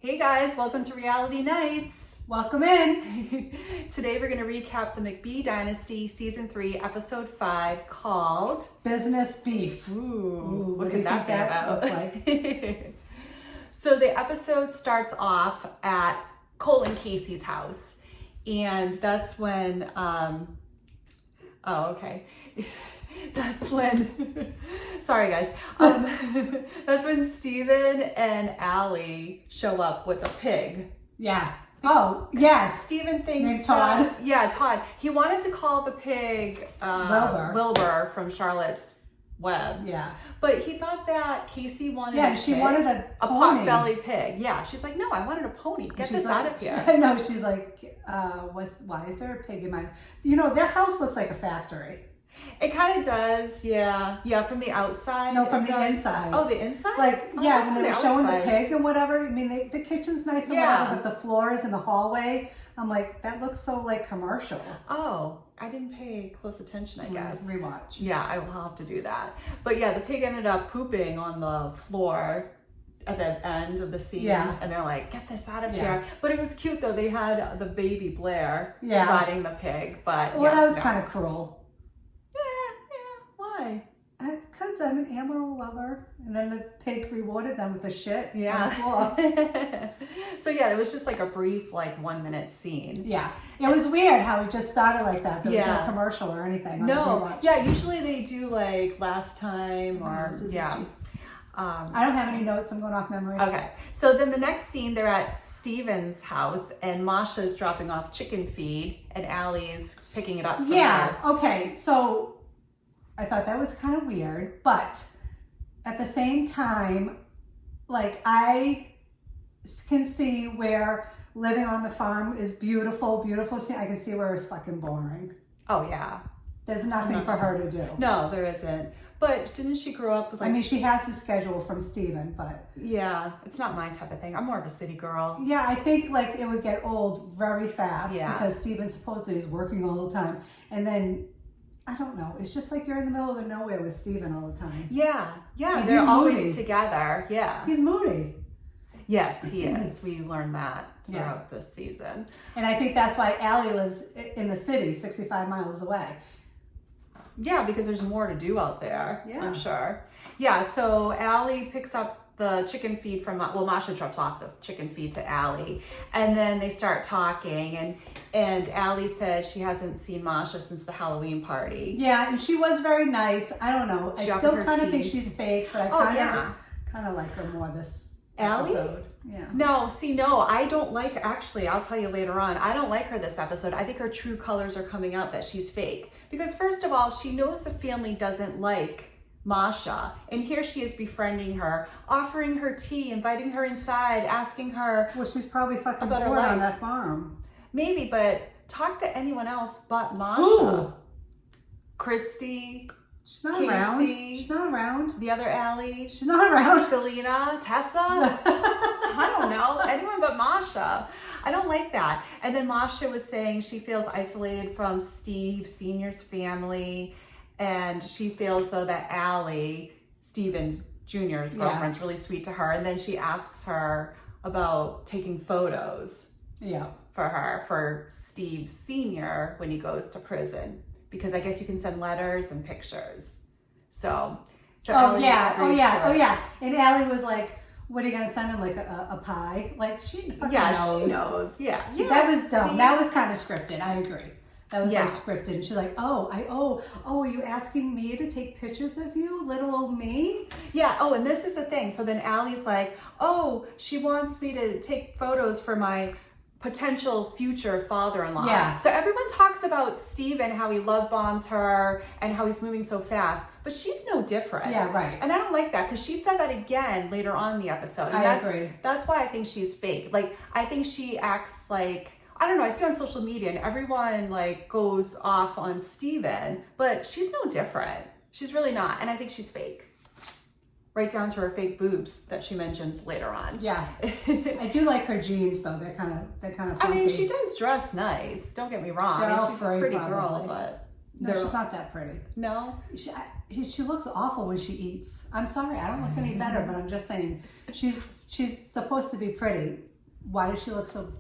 Hey guys, welcome to Reality Nights. Welcome in. Today we're going to recap the McBee Dynasty Season 3, Episode 5 called Business Beef. Ooh, what do could you that think be about? looks like? So the episode starts off at Cole and Casey's house. And that's when, that's when, sorry guys, that's when Steven and Ally show up with a pig. Yeah. Oh, yes. Steven thinks Named Todd. Todd. He wanted to call the pig Wilbur from Charlotte's Web. Yeah. But he thought that Casey wanted Yeah, she wanted a pot pony. belly pig. Yeah. She's like, no, I wanted a pony. Get this out of here. I know. She's like, why is there a pig in my... You know, their house looks like a factory. It kind of does, yeah. Yeah, from the outside. No, from the inside. Oh, the inside? Like, Oh, yeah, when they were showing the outside. pig and whatever. I mean, the kitchen's nice and Yeah. whatever, but the floors in the hallway, I'm like, that looks so, like, commercial. Oh, I didn't pay close attention, I guess. Rewatch. Yeah, I will have to do that. But yeah, the pig ended up pooping on the floor at the end of the scene. Yeah. And they're like, get this out of Yeah. here. But it was cute, though. They had the baby Blair Yeah. riding the pig. But Well, that was kind of cruel. Why? Because I'm an animal lover. And then the pig rewarded them with the shit on the Yeah. floor. So yeah, it was just like a brief, like 1 minute scene. Yeah. It was weird how it just started like that. There was Yeah. no commercial or anything. No, yeah, usually they do like last time or, yeah. I don't have any notes. I'm going off memory. Okay, so then the next scene, they're at Steven's house and Masha's dropping off chicken feed and Ally's picking it up from Yeah. her. Okay. So I thought that was kind of weird, but at the same time, like I can see where living on the farm is beautiful, beautiful. I can see where it's fucking boring. Oh, yeah. There's nothing for her to do. No, there isn't. But didn't she grow up with like... I mean, she has the schedule from Steven, but... Yeah, it's not my type of thing. I'm more of a city girl. Yeah, I think like it would get old very fast Yeah. because Steven supposedly is working all the time. And then, I don't know, it's just like you're in the middle of the nowhere with Steven all the time. Yeah, yeah, Like, they're he's always moody. together. Yeah. He's moody. Yes, he is. We learned that Yeah. throughout this season. And I think that's why Ally lives in the city, 65 miles away. Yeah, because there's more to do out there, Yeah. I'm sure. Yeah, so Ally picks up the chicken feed from, well, Masha drops off the chicken feed to Ally, and then they start talking, and Ally said she hasn't seen Masha since the Halloween party. Yeah, and she was very nice. I don't know. She I offered still her kind of tea. think she's fake, but I Oh, kind yeah. of like her more this Ally? episode. Yeah. No, see, no, I don't like, actually, I'll tell you later on, I don't like her this episode. I think her true colors are coming out, that she's fake. Because first of all, she knows the family doesn't like Masha, and here she is befriending her, offering her tea, inviting her inside, asking her, Well, she's probably fucking About her bored on life. that farm. maybe, but talk to anyone else but Masha. Who? Christy, She's not Casey. around. She's not around. the other Ally, She's not around. Felina, Tessa. I don't know, anyone but Masha. I don't like that. And then Masha was saying she feels isolated from Steve Sr.'s family, and she feels though that Ally, Steven Jr.'s girlfriend's really sweet to her. And then she asks her about taking photos Yeah. for her, for Steve Sr. when he goes to prison, because I guess you can send letters and pictures. So Oh Ally yeah. agrees to it. And Ally was like, "What are you gonna send him? Like a pie? Like she fucking Yeah, knows. she knows. Yeah. That was dumb. See? That was kind of scripted. I agree. That was Yeah. like scripted. And she's like, oh, are you asking me to take pictures of you, little old me? Yeah. Oh, and this is the thing. So then Allie's like, oh, she wants me to take photos for my potential future father-in-law. Yeah. So everyone talks about Steven, how he love bombs her and how he's moving so fast, but she's no different. Yeah, right. And I don't like that because she said that again later on in the episode. And I agree. That's why I think she's fake. Like, I think she acts like, I don't know, I see on social media and everyone like goes off on Steven, but she's no different. She's really not. And I think she's fake. Right down to her fake boobs that she mentions later on. Yeah. I do like her jeans though. They're kind of I mean, funky. she does dress nice. Don't get me wrong. They're I mean, all she's a free, pretty girl, probably. but No, she's not that pretty. no. She looks awful when she eats. I'm sorry, I don't look any better, but I'm just saying she's supposed to be pretty. why does she look so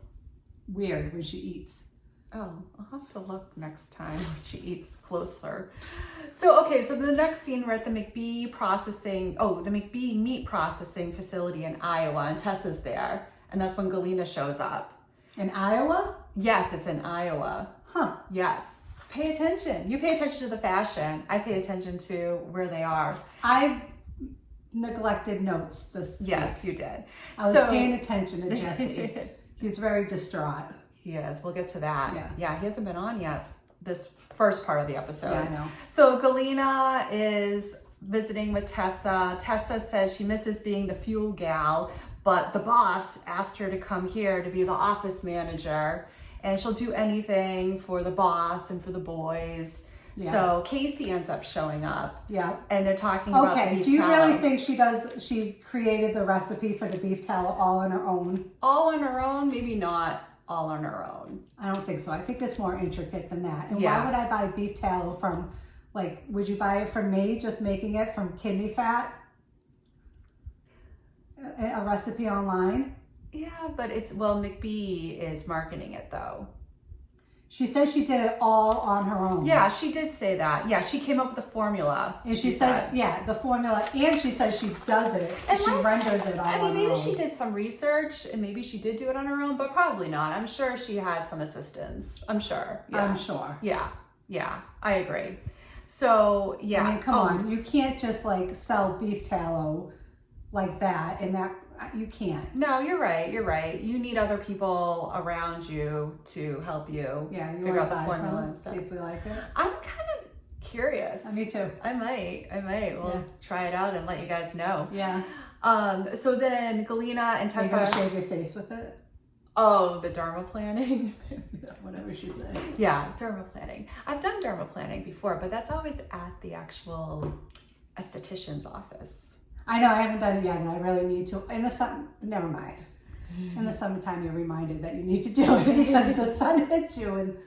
weird when she eats? Oh, I'll have to look next time when she eats closer. So, okay, so the next scene, we're at the McBee meat processing facility in Iowa, and Tessa's there. And that's when Galena shows up. In Iowa? Yes, it's in Iowa. Huh. Yes. Pay attention. You pay attention to the fashion. I pay attention to where they are. I neglected notes this Yes, week. you did. I was paying attention to Jesse. He's very distraught. He is. We'll get to that. Yeah. He hasn't been on yet this first part of the episode. Yeah, I know. So Galena is visiting with Tessa. Tessa says she misses being the fuel gal, but the boss asked her to come here to be the office manager, and she'll do anything for the boss and for the boys. Yeah. So Casey ends up showing up. Yeah. And they're talking about the Okay, beef do you tallow. really think she created the recipe for the beef tallow all on her own? All on her own? Maybe not all on her own. I don't think so. I think it's more intricate than that. And Yeah. why would I buy beef tallow from, like, would you buy it from me, just making it from kidney fat? A recipe online? Yeah, but McBee is marketing it though. She says she did it all on her own. Yeah, she did say that. Yeah, she came up with the formula. And she says, the formula, and she says she does it. She renders it all on her own. Maybe she did some research and maybe she did do it on her own, but probably not. I'm sure she had some assistance. I'm sure. Yeah. I'm sure. Yeah, I agree. So, yeah. I mean, come on. You can't just, like, sell beef tallow like that, and that, you can't. No, you're right. You need other people around you to help you figure out the formula and stuff. See if we like it. I'm kind of curious. Me too. I might. We'll try it out and let you guys know. Yeah. So then Galena and Tessa. Are you gonna shave your face with it? Oh, the dermaplaning. Whatever she said. Yeah, dermaplaning. I've done dermaplaning before, but that's always at the actual esthetician's office. I know, I haven't done it yet, and I really need to. Never mind. In the summertime, you're reminded that you need to do it because the sun hits you. And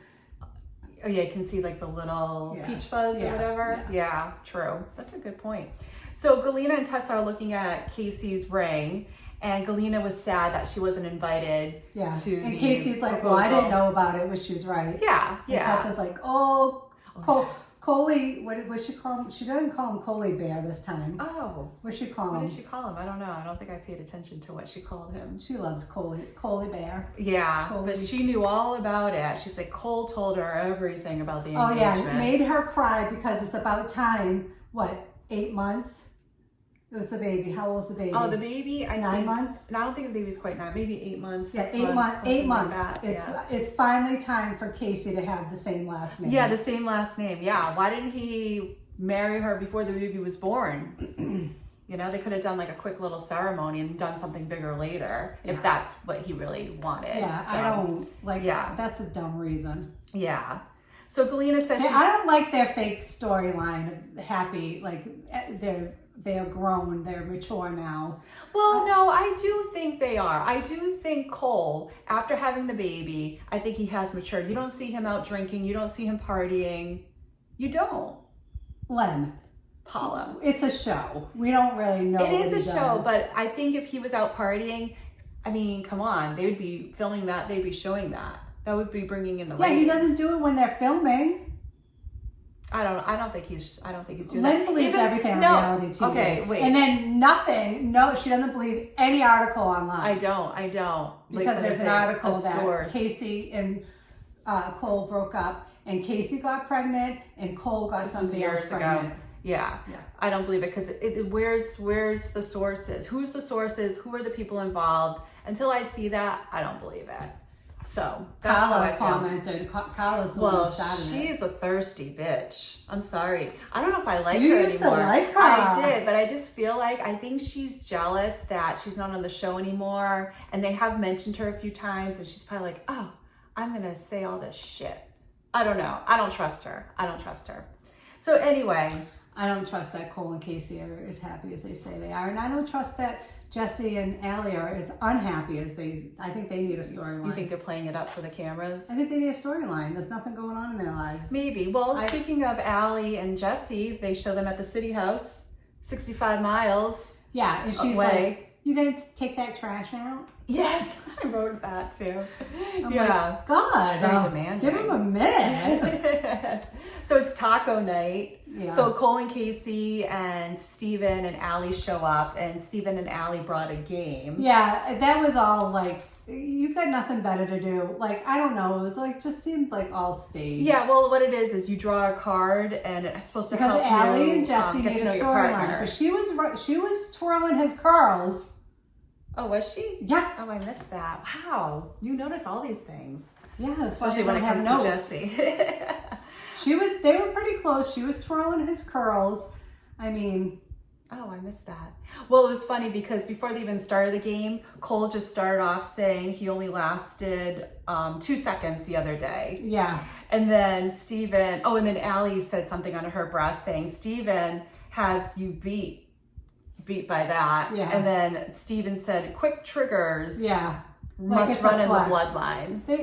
oh yeah, you can see like the little peach fuzz or whatever. Yeah, true. That's a good point. So Galena and Tessa are looking at Casey's ring, and Galena was sad that she wasn't invited to and the Casey's like, proposal. well, I didn't know about it, which is right. Yeah. And Tessa's like, Coley, what she call him? She doesn't call him Coley Bear this time. Oh. What's she call him? What did she call him? I don't know. I don't think I paid attention to what she called him. She loves Coley Bear. Yeah, Coley. but she knew all about it. She said Cole told her everything about the engagement. Oh yeah, made her cry because it's about time. What, 8 months? It was the baby. How old was the baby? Oh, the baby? 9 months? No, I don't think the baby's quite 9. Maybe 8 months. Yeah, 6 8 months. 8 months. Like that. It's finally time for Casey to have the same last name. Yeah, the same last name. Yeah. Why didn't he marry her before the baby was born? You know, they could have done like a quick little ceremony and done something bigger later if that's what he really wanted. Yeah, so, I don't like. Yeah, that's a dumb reason. Yeah. So Galena says I don't like their fake storyline of happy, like they're grown, they're mature now. Well, no, I do think they are. I do think Cole, after having the baby, I think he has matured. You don't see him out drinking. You don't see him partying. You don't. Lynn. Paula. It's a show. We don't really know. It is a show, but I think if he was out partying, I mean, come on, they would be filming that. They'd be showing that. That would be bringing in the ratings. He doesn't do it when they're filming. I don't think he's doing Lynn that. believes everything on reality TV. Okay, wait. And then nothing. No, she doesn't believe any article online. I don't. Because there's an article that source. Casey and Cole broke up, and Casey got pregnant, and Cole got somebody else pregnant. Yeah. I don't believe it because where's the sources? Who's the sources? Who are the people involved? Until I see that, I don't believe it. So that's how I commented. Carla's the one who started it. She's a thirsty bitch. I'm sorry. I don't know if I like her You anymore. used to like her. I did, but I just feel like I think she's jealous that she's not on the show anymore, and they have mentioned her a few times, and she's probably like, oh, I'm gonna say all this shit. I don't know. I don't trust her. So anyway. I don't trust that Cole and Casey are as happy as they say they are. And I don't trust that Jesse and Ally are as unhappy as I think they need a storyline. You think they're playing it up for the cameras? I think they need a storyline. There's nothing going on in their lives. Maybe. Well, speaking of Ally and Jesse, they show them at the city house, 65 miles Yeah, and she's away. You gonna take that trash out? Yes, I wrote that too. I'm Yeah. like, God, She's very demanding. give him a minute. So it's taco night. Yeah. So Cole and Casey and Steven and Ally show up, and Steven and Ally brought a game. Yeah, that was all like, you got nothing better to do. Like, I don't know. It was like, just seemed like all staged. Yeah, well, what it is you draw a card, and it's supposed to because help Ally you and Jesse get made to a know your storyline. partner. But she was twirling his curls. Oh, was she? Yeah. Oh, I missed that. Wow, you notice all these things, Yeah, especially when it comes to Jesse. They were pretty close. She was twirling his curls. I mean, oh, I missed that. Well, it was funny because before they even started the game, Cole just started off saying he only lasted 2 seconds the other day. yeah. And then and then Ally said something under her breath saying, Steven has you beat by that. Yeah. And then Steven said, quick triggers. Yeah. Must it's run a in the flex. bloodline. They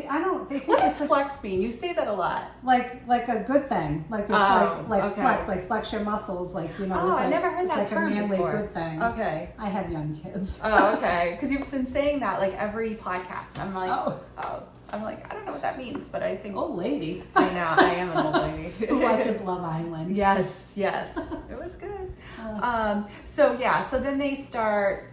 think What it's does flex mean? You say that a lot. like a good thing. Like it's okay. flex, like flex your muscles, like, you know. Oh, it's like, I never heard it's that like term a manly before. good thing. Okay. I have young kids. Oh, okay. Because you've been saying that like every podcast. And I'm like, Oh. I'm like, I don't know what that means, but I think Old lady. I know I am an old lady. Who watches Love Island. Yes. It was good. So then they start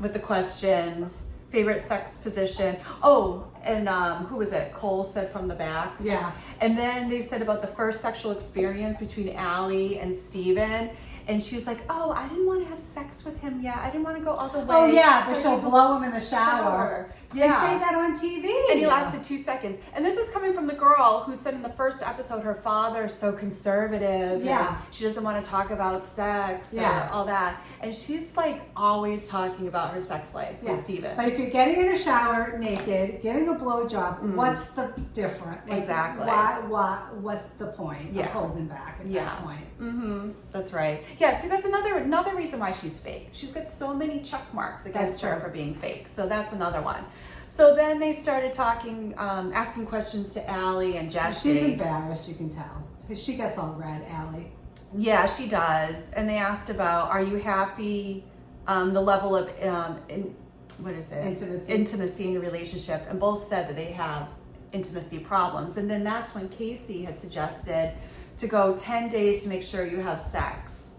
with the questions. Favorite sex position. Oh, and who was it? Cole said from the back. Yeah. And then they said about the first sexual experience between Ally and Steven. And she was like, oh, I didn't want to have sex with him yet. I didn't want to go all the way. Oh yeah, So but she'll blow him in the shower. Yeah. They say that on TV. And he lasted 2 seconds. And this is coming from the girl who said in the first episode her father's so conservative. Yeah. And she doesn't want to talk about sex Yeah. and all that. And she's like always talking about her sex life with Steven. But if you're getting in a shower naked, giving a blowjob, what's the difference? Like, Exactly. What's the point Yeah. of holding back at that point? Mm-hmm. That's right. Yeah, see, that's another reason why she's fake. She's got so many check marks against her for being fake. So that's another one. So then they started talking, asking questions to Ally and Jesse. She's embarrassed, you can tell. She gets all red, Ally. Yeah, she does. And they asked about, are you happy, the level of, intimacy in your relationship. And both said that they have intimacy problems. And then that's when Casey had suggested to go 10 days to make sure you have sex.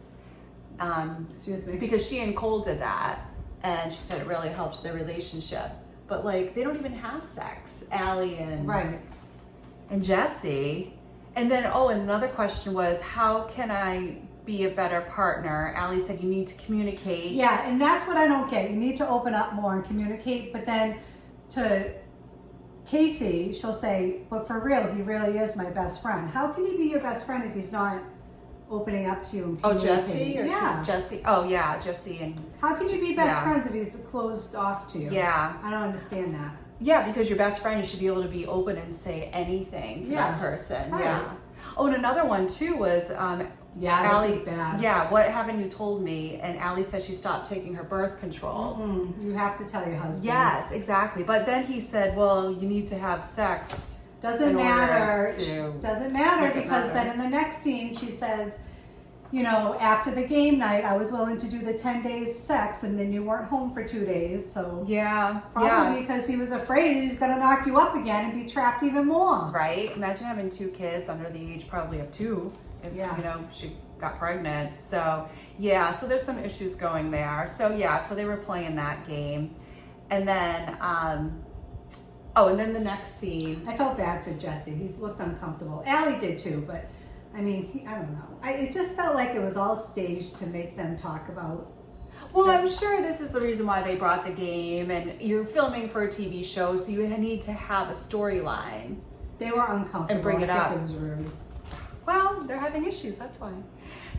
Excuse me. Because she and Cole did that. And she said it really helps their relationship. But like, they don't even have sex, Ally and Jesse. And then, and another question was, how can I be a better partner? Ally said you need to communicate. Yeah, and that's what I don't get. You need to open up more and communicate. But then to Casey, she'll say, but for real, he really is my best friend. How can he be your best friend if he's not opening up to you and communicating? Jesse? Jesse. Oh, yeah, Jesse. And how can you be best friends if he's closed off to you? Yeah. I don't understand that. Yeah, because your best friend, you should be able to be open and say anything to that person. Right. Yeah. Oh, and another one too was Ally, this is bad. Yeah, what haven't you told me? And Ally said she stopped taking her birth control. Mm-mm. You have to tell your husband. Yes, exactly. But then he said, well, you need to have sex. Doesn't matter Make it because matter. then in the next scene she says, you know, after the game night, I was willing to do the 10 days sex, and then you weren't home for 2 days. So probably because he was afraid he's going to knock you up again and be trapped even more. Right. Imagine having 2 kids under the age probably of 2. If she got pregnant. So so there's some issues going there. So so they were playing that game, and then and then the next scene. I felt bad for Jesse. He looked uncomfortable. Ally did too, but. I mean, I don't know. It just felt like it was all staged to make them talk about. Well, I'm sure this is the reason why they brought the game, and you're filming for a TV show, so you need to have a storyline. They were uncomfortable. And bring it I up. think it was rude. Well, they're having issues, that's why.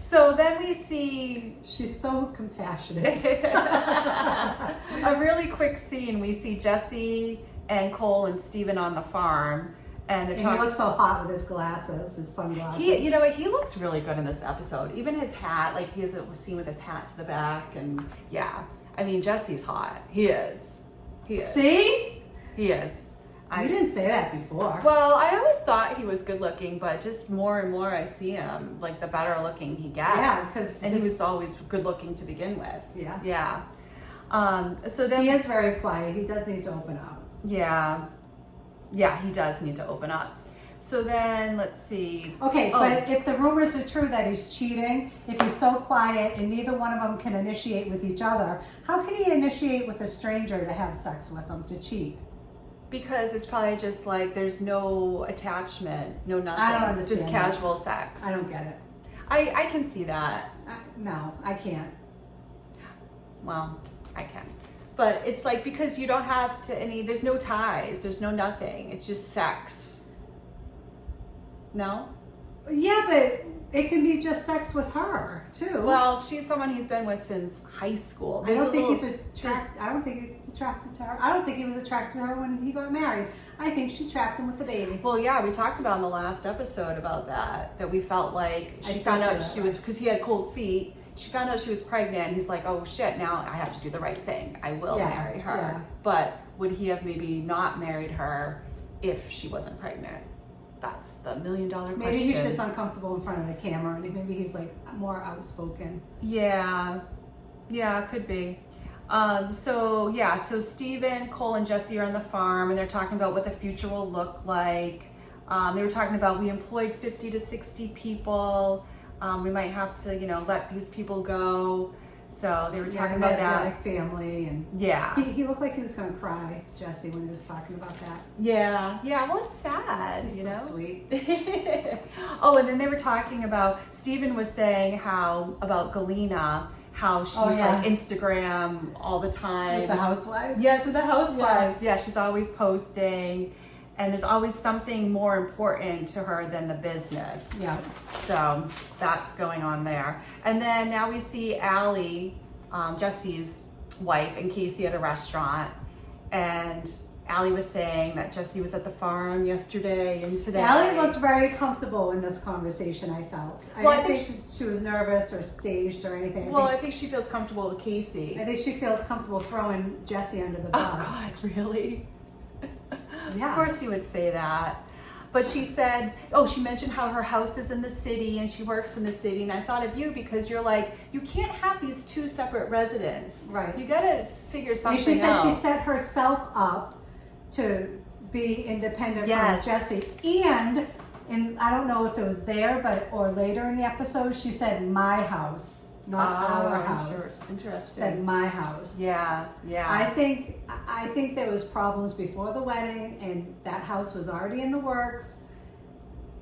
So then we see... She's so compassionate. a really quick scene. We see Jesse and Cole and Steven on the farm. And he looks so hot with his glasses, his sunglasses. You know what? He looks really good in this episode. Even his hat, like he was seen with his hat to the back, and I mean Jesse's hot. He is. See? He is. You didn't say that before. Well, I always thought he was good looking, but just more and more I see him, like the better looking he gets. Yeah, because he was always good looking to begin with. Yeah. Yeah. So then He is very quiet. He does need to open up. Yeah, he does need to open up. So then let's see. Okay, but if the rumors are true that he's cheating, if he's so quiet and neither one of them can initiate with each other, how can he initiate with a stranger to have sex with him, to cheat? Because it's probably just like there's no attachment, no nothing. I don't understand just casual sex. I don't get it. I can see that. No, I can't. Well, I can. But it's like because you don't have to there's no ties, there's no nothing. It's just sex. No? Yeah, but it can be just sex with her too. Well, she's someone he's been with since high school. I don't think he's attracted to her. I don't think he was attracted to her when he got married. I think she trapped him with the baby. Well, yeah, we talked about in the last episode about that we felt like she found out she was, because he had cold feet, she found out she was pregnant. He's like, oh shit, now I have to do the right thing. I will marry her. Yeah. But would he have maybe not married her if she wasn't pregnant? That's the $1 million question. Maybe he's just uncomfortable in front of the camera, and maybe he's like more outspoken. Yeah, could be. So Stephen, Cole, and Jesse are on the farm, and they're talking about what the future will look like. They were talking about we employed 50 to 60 people. We might have to, let these people go. So they were talking about that. Like family and he looked like he was going to cry, Jesse, when he was talking about that. Yeah. Well, it's sad. He's so sweet. Oh, and then they were talking about Stephen was saying about Galena, how she's like Instagram all the time with the housewives. Yes, with the housewives. Yeah, she's always posting. And there's always something more important to her than the business. Yeah. So that's going on there. And then now we see Ally, Jesse's wife, and Casey at a restaurant. And Ally was saying that Jesse was at the farm yesterday and today. Ally looked very comfortable in this conversation, I felt. I didn't think she was nervous or staged or anything. I think she feels comfortable with Casey. I think she feels comfortable throwing Jesse under the bus. Oh, God, really? Yeah. Of course you would say that. But she said, she mentioned how her house is in the city and she works in the city. And I thought of you because you're like, you can't have these two separate residents. Right. You got to figure something out. She said she set herself up to be independent from Jesse. And I don't know if it was there, or later in the episode, she said my house. Not our house. Interesting. Said my house. Yeah. I think there was problems before the wedding, and that house was already in the works.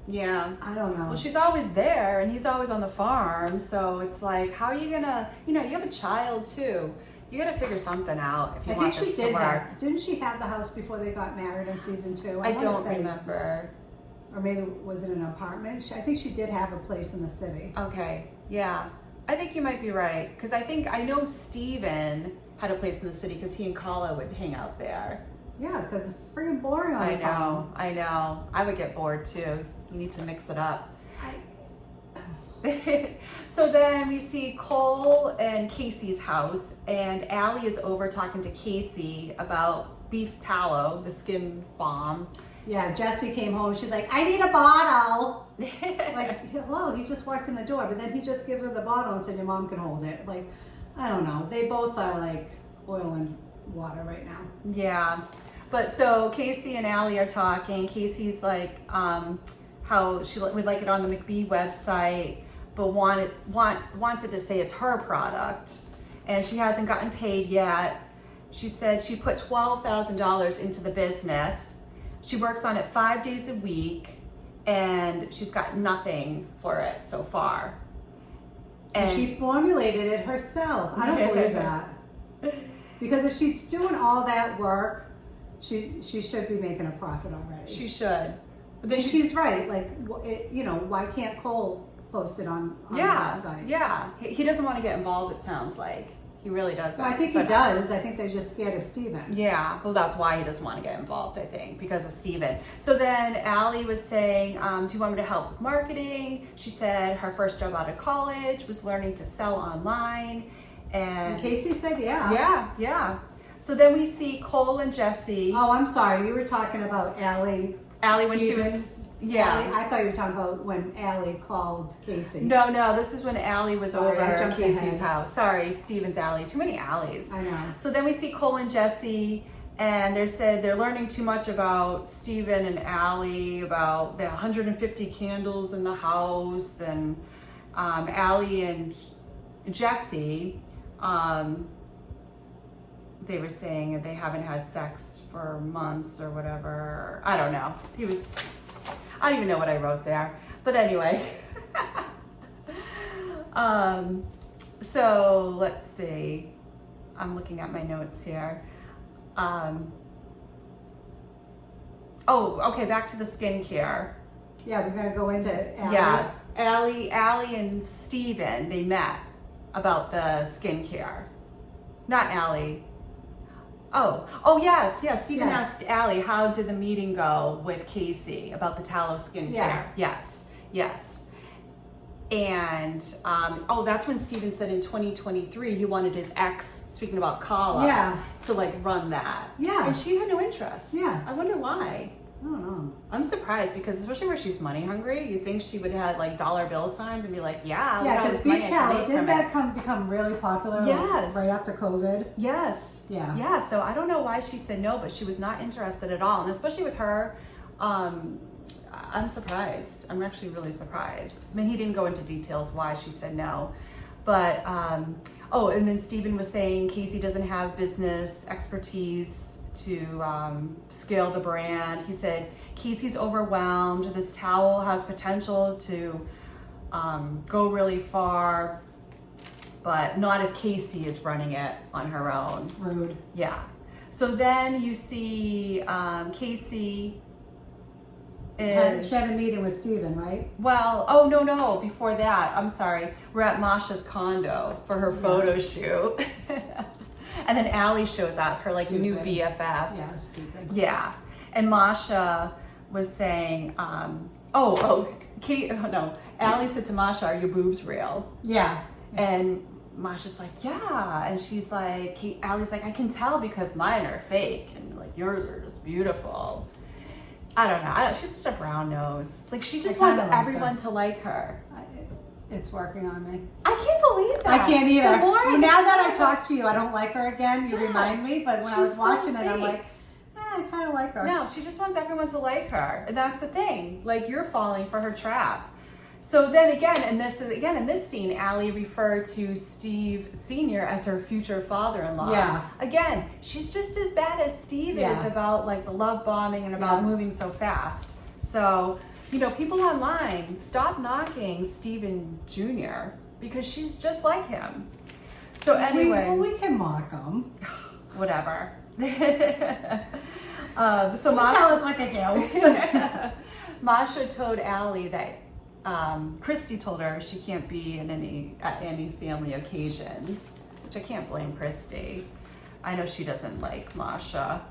Yeah. I don't know. Well, she's always there, and he's always on the farm. So it's like, how are you gonna? You have a child too. You got to figure something out if you want this to work. Didn't she have the house before they got married in season 2? I don't remember. Or maybe was it an apartment? I think she did have a place in the city. Okay. Yeah. I think you might be right, because I know Steven had a place in the city because he and Kala would hang out there. Yeah, because it's freaking boring on the farm. I know. I would get bored too. You need to mix it up. So then we see Cole and Casey's house, and Ally is over talking to Casey about beef tallow, the skin balm. Yeah, Jesse came home. She's like, I need a bottle. Like, hello, he just walked in the door, but then he just gives her the bottle and said, your mom can hold it. Like, I don't know. They both are like oil and water right now. Yeah. But so Casey and Ally are talking. Casey's like, how she would like it on the McBee website, but wants it to say it's her product. And she hasn't gotten paid yet. She said she put $12,000 into the business. She works on it 5 days a week, and she's got nothing for it so far. And she formulated it herself. I don't believe that. Because if she's doing all that work, she should be making a profit already. She should. But then she's right. Like, why can't Cole post it on the website? Yeah. He doesn't want to get involved, it sounds like. He really doesn't. Well, I think he does. I think they're just scared of Steven. Yeah, well, that's why he doesn't want to get involved, I think, because of Steven. So then Ally was saying, do you want me to help with marketing? She said her first job out of college was learning to sell online. And Casey said, yeah. Yeah. So then we see Cole and Jesse. Oh, I'm sorry. You were talking about Ally when she was Yeah. Ally? I thought you were talking about when Ally called Casey. No, this is when Ally was Sorry, I over at jumped Casey's ahead. house. Sorry, Steven's Ally. Too many Allys. I know. So then we see Cole and Jesse, and they said they're learning too much about Steven and Ally, about the 150 candles in the house, and Ally and Jesse, they were saying they haven't had sex for months or whatever. I don't know. I don't even know what I wrote there. But anyway. So let's see. I'm looking at my notes here. Okay, back to the skincare. Yeah, we're gonna go into Ally. Yeah, Ally and Steven, they met about the skincare. Not Ally. Oh yes. Steven asked Ally, how did the meeting go with Casey about the Tallow skincare? Yeah. Yes. And that's when Steven said in 2023 he wanted his ex, speaking about Paula, to like run that. Yeah. And she had no interest. Yeah. I wonder why. I don't know. I'm surprised because especially where she's money hungry, you think she would have like dollar bill signs and be like, Yeah, because beef tallow, didn't that become really popular Yes. right after COVID? Yes. Yeah. Yeah, so I don't know why she said no, but she was not interested at all. And especially with her, I'm surprised. I'm actually really surprised. I mean, he didn't go into details why she said no. But, and then Steven was saying Casey doesn't have business expertise to scale the brand. He said Casey's overwhelmed. This towel has potential to go really far, but not if Casey is running it on her own. Rude. Yeah. So then you see Casey She had a meeting with Steven, right? Well, no, before that, I'm sorry. We're at Masha's condo for her photo shoot. And then Ally shows up, her like new BFF. Yeah, stupid. Yeah. And Masha was saying, Ally said to Masha, are your boobs real? Yeah. And Masha's like, yeah. And she's like, Ally's like, I can tell because mine are fake and like yours are just beautiful. I don't know. She's such a brown nose. Like she just wants everyone to like her. It's working on me. I can't believe that. I can't either. The more now that I talk to you, I don't like her again. You remind me. But when I was watching it, I'm like, I kind of like her. No, she just wants everyone to like her. And that's the thing. Like you're falling for her trap. So then again, in this scene, Ally referred to Steve Sr. as her future father-in-law. Yeah. Again, she's just as bad as Steve is about like the love bombing and about moving so fast. So, people online, stop knocking Steven Jr. because she's just like him. So anyway. We can mock him. Whatever. So Masha, tell us what to do. Masha told Ally that Christy told her she can't be at any family occasions, which I can't blame Christy. I know she doesn't like Masha,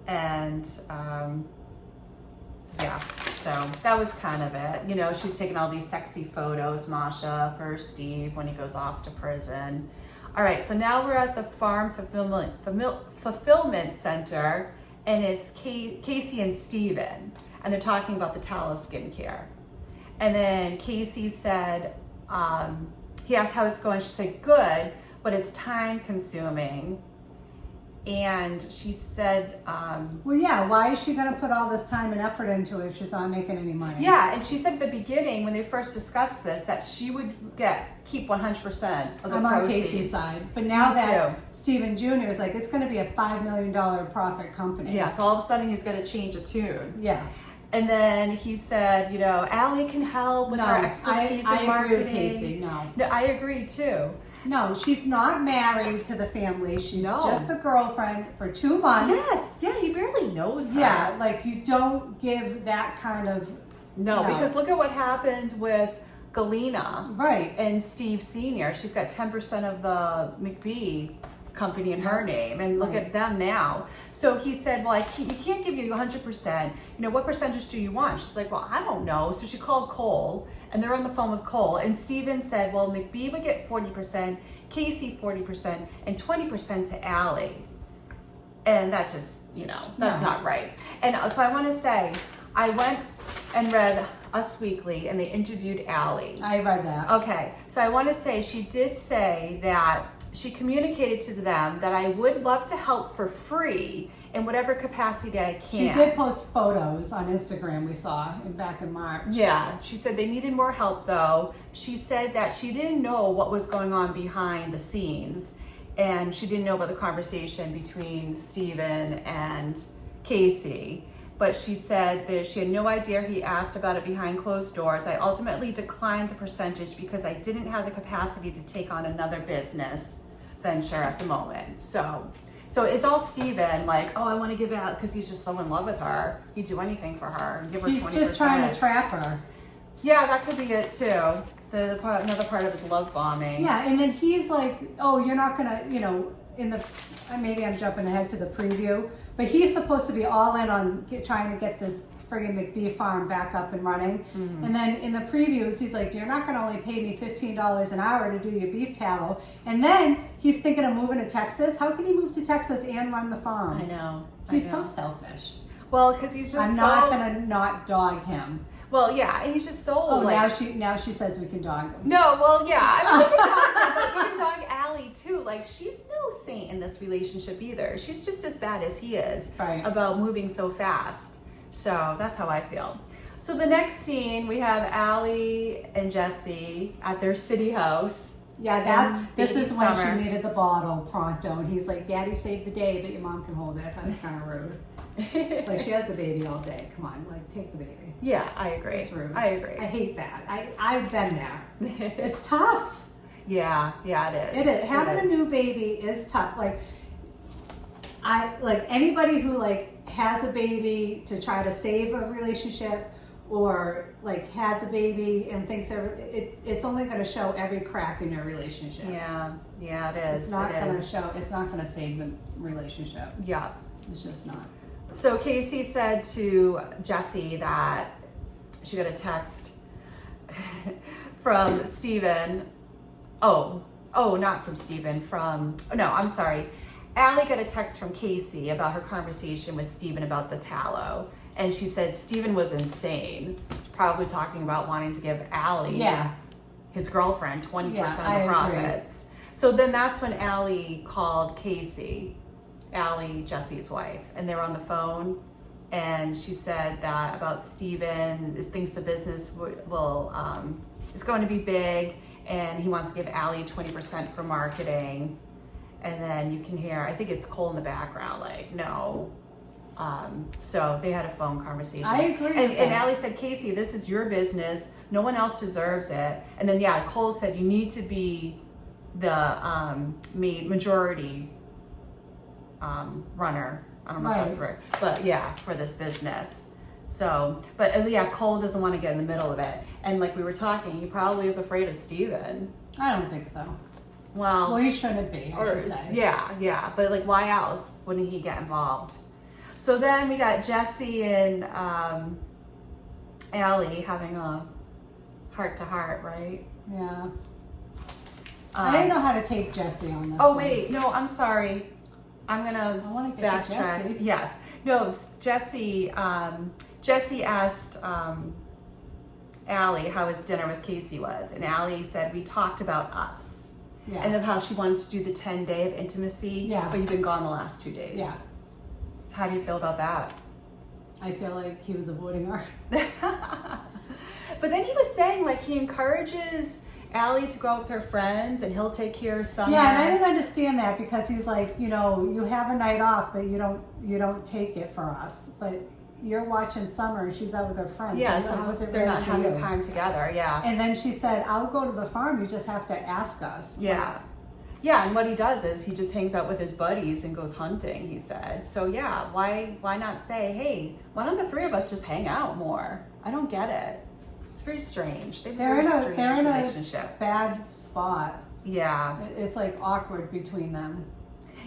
and so that was kind of it. She's taking all these sexy photos, Masha, for Steve when he goes off to prison. All right, so now we're at the Farm Fulfillment Center, and it's Casey and Steven, and they're talking about the Tallow skincare. And then Casey said, he asked how it's going. She said, good, but it's time consuming. And she said, why is she going to put all this time and effort into it if she's not making any money? Yeah, and she said at the beginning when they first discussed this that she would keep 100% of the proceeds. I'm on Casey's side. But now that Steven Jr. is like, it's going to be a $5 million profit company. Yeah, so all of a sudden he's going to change a tune. Yeah. And then he said, Ally can help with her expertise in marketing. I agree with Casey, No, I agree too. No, she's not married to the family. She's just a girlfriend for 2 months. Yes, yeah, he barely knows her. Yeah, like you don't give that kind of... No, because look at what happened with Galena. Right. And Steve Sr. She's got 10% of the McBee company in her name, and look at them now. So he said, well, you can't give you 100%. What percentage do you want? She's like, well, I don't know. So she called Cole, and they're on the phone with Cole, and Steven said, well, McBee would get 40%, Casey 40%, and 20% to Ally. And that just, that's not right. And so I want to say, I went and read Us Weekly, and they interviewed Ally. I read that. Okay, so I want to say she did say that she communicated to them that I would love to help for free in whatever capacity I can. She did post photos on Instagram we saw back in March. Yeah, she said they needed more help though. She said that she didn't know what was going on behind the scenes, and she didn't know about the conversation between Steven and Casey. But she said that she had no idea he asked about it behind closed doors. I ultimately declined the percentage because I didn't have the capacity to take on another business venture at the moment. So it's all Steven, like, oh, I want to give out because he's just so in love with her. He'd do anything for her and give her 20%. He's just trying to trap her. Yeah, that could be it too. Another part of his love bombing. Yeah, and then he's like, oh, you're not gonna, maybe I'm jumping ahead to the preview, but he's supposed to be all in on trying to get this friggin' McBee farm back up and running. Mm-hmm. And then in the previews, he's like, you're not gonna only pay me $15 an hour to do your beef tallow. And then he's thinking of moving to Texas. How can he move to Texas and run the farm? I know. He's so selfish. Well, because he's just I'm not gonna not dog him. Well, yeah, and he's just so now she says we can dog him. No, well, yeah, I mean, we can dog him, but we can dog Ally too. Like, she's no saint in this relationship either. She's just as bad as he is about moving so fast. So that's how I feel. So the next scene, we have Ally and Jesse at their city house. Yeah, this is when she needed the bottle pronto, and he's like, Daddy saved the day, but your mom can hold it. That's kind of rude. Like, she has the baby all day. Come on, like, take the baby. Yeah, I agree. It's rude. I agree. I hate that. I've been there. It's tough. Yeah, it is. It is. Having a new baby is tough. Like anybody who has a baby to try to save a relationship, or has a baby and thinks it's only going to show every crack in your relationship. Yeah, it is. It's not going to show. It's not going to save the relationship. Yeah, it's just not. So Casey said to Jesse that she got a text from Steven. Oh, not from Steven. I'm sorry. Ally got a text from Casey about her conversation with Steven about the tallow. And she said Steven was insane. Probably talking about wanting to give Ally, his girlfriend, 20% of the profits. Agree. So then that's when Ally called Casey, Ally, Jesse's wife, and they were on the phone. And she said that about Steven, thinks the business is going to be big, and he wants to give Ally 20% for marketing. And then you can hear, I think it's Cole in the background, like, no. So they had a phone conversation. I agree. And Ally said, Casey, this is your business. No one else deserves it. And then, Cole said, you need to be the majority runner. I don't know if that's right. But for this business. So, but Cole doesn't want to get in the middle of it. And like we were talking, he probably is afraid of Steven. I don't think so. Well, he shouldn't be, I should say. Yeah. But why else wouldn't he get involved? So then we got Jesse and Ally having a heart-to-heart, right? Yeah. I didn't know how to take Jesse on this. Oh, wait. No, I'm sorry. I want to backtrack. Jesse. Yes. No, it's Jesse. Jesse asked Ally how his dinner with Casey was. And Ally said, we talked about us. Yeah. And of how she wanted to do the 10-day of intimacy. Yeah. But you've been gone the last 2 days. Yeah. So how do you feel about that? I feel like he was avoiding her. But then he was saying, he encourages Ally to go out with her friends and he'll take care of Summer. Yeah, and I didn't understand that because he's like, you have a night off, but you don't take it for us. But you're watching Summer and she's out with her friends. Yeah, so they're not having time together, yeah. And then she said, I'll go to the farm, you just have to ask us. Yeah. Yeah, and what he does is he just hangs out with his buddies and goes hunting, he said. So yeah, why not say, hey, why don't the three of us just hang out more? I don't get it. It's very strange. They're in a bad spot. Yeah. It's awkward between them.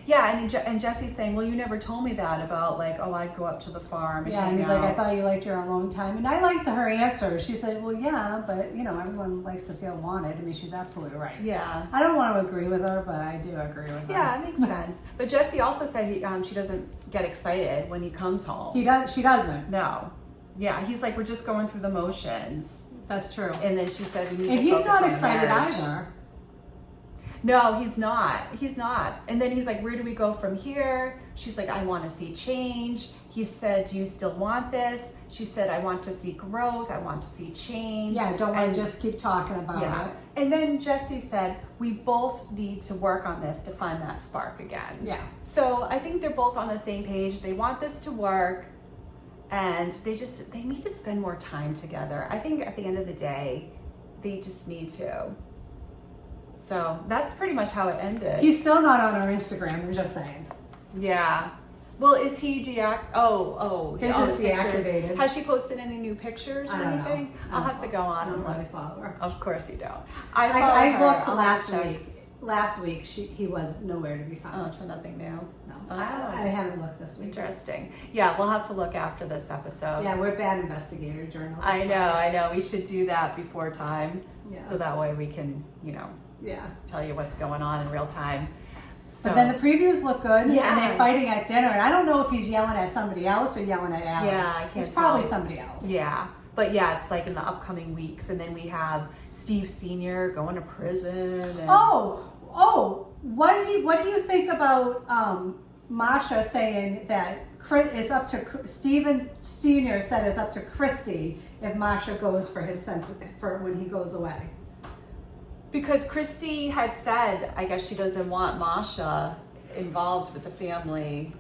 Yeah, and Jesse's saying, well, you never told me that about I'd go up to the farm and and he's like, I thought you liked your alone time. And I liked her answer. She said, well, yeah, but everyone likes to feel wanted. I mean, she's absolutely right. Yeah. I don't want to agree with her, but I do agree with her. Yeah, it makes sense. But Jesse also said she doesn't get excited when he comes home. She doesn't. No. Yeah, he's like, we're just going through the motions. That's true. And then she said, we need And to he's focus not on excited marriage. either. No, he's not. He's not. And then he's like, where do we go from here? She's like, I want to see change. He said, do you still want this? She said, I want to see growth. I want to see change. Yeah, don't want And- to just keep talking about Yeah. it. And then Jessie said, we both need to work on this to find that spark again. Yeah. So I think they're both on the same page. They want this to work, and they need to spend more time together. I think at the end of the day, they just need to. So that's pretty much how it ended. He's still not on our Instagram, I'm just saying. Yeah. Well, is he His his is pictures. deactivated. Has she posted any new pictures or I don't know. anything? I I'll don't have to go on I don't and really look. follow her. Of course you don't. I follow her. looked I'll last check. week. Last week he was nowhere to be Oh, found. so nothing new. No, Oh. I haven't looked this week. Interesting. Yeah, we'll have to look after this episode. Yeah, we're bad investigator journalists. I know. We should do that before time. Yeah. So that way we can, Yeah. tell you what's going on in real time. So But then the previews look good, Yeah. and they're fighting at dinner. And I don't know if he's yelling at somebody else or yelling at Ally. Yeah, I can't It's probably tell. somebody else. yeah. But yeah, it's like in the upcoming weeks. And then we have Steve Sr. going to prison. And What do you think about Masha saying that it's up to Steven Sr. said it's up to Christy if Masha goes for his for when he goes away. Because Christy had said, I guess she doesn't want Masha involved with the family,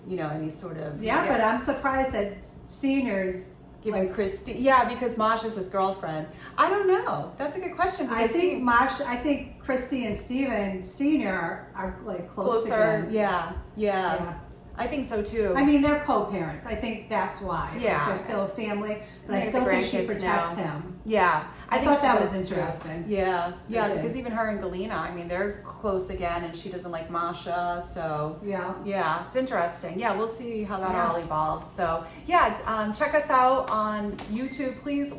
any sort of... Yeah, but I'm surprised that Senior's Giving Christy... Yeah, because Masha's his girlfriend. I don't know. That's a good question. I because think Christy and Steven Senior are like close closer. again. Yeah. I think so too. I mean, they're co-parents. I think that's why. Yeah. Like, they're still a family, but I Maybe still the think she grandkids protects know. him. Yeah. I think thought she that does was too. interesting. Yeah, I did. because even her and Galena, I mean, they're close again, and she doesn't like Masha, so Yeah. it's interesting. Yeah, we'll see how that Yeah. all evolves. So check us out on YouTube. Please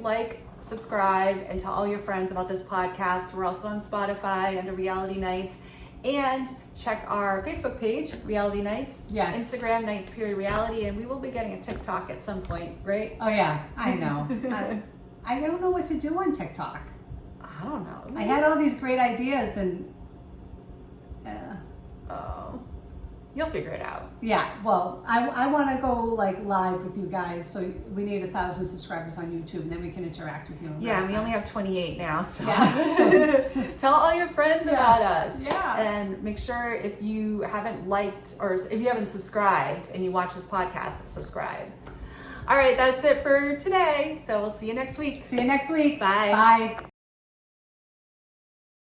subscribe, and tell all your friends about this podcast. We're also on Spotify under Reality Nights. And check our Facebook page, Reality Nights. Yes. Instagram, Nights_Reality, and we will be getting a TikTok at some point, right? Oh yeah, I know. I don't know what to do on TikTok. I don't know. I had all these great ideas and Oh, you'll figure it out. yeah. Well, I want to go live with you guys, so we need 1,000 subscribers on YouTube, and then we can interact with you. in Yeah, real we time. only have 28 now, so Yeah. tell all your friends about us. Yeah. And make sure if you haven't liked or if you haven't subscribed and you watch this podcast, subscribe. All right, that's it for today. So we'll see you next week. See you next week. Bye. Bye.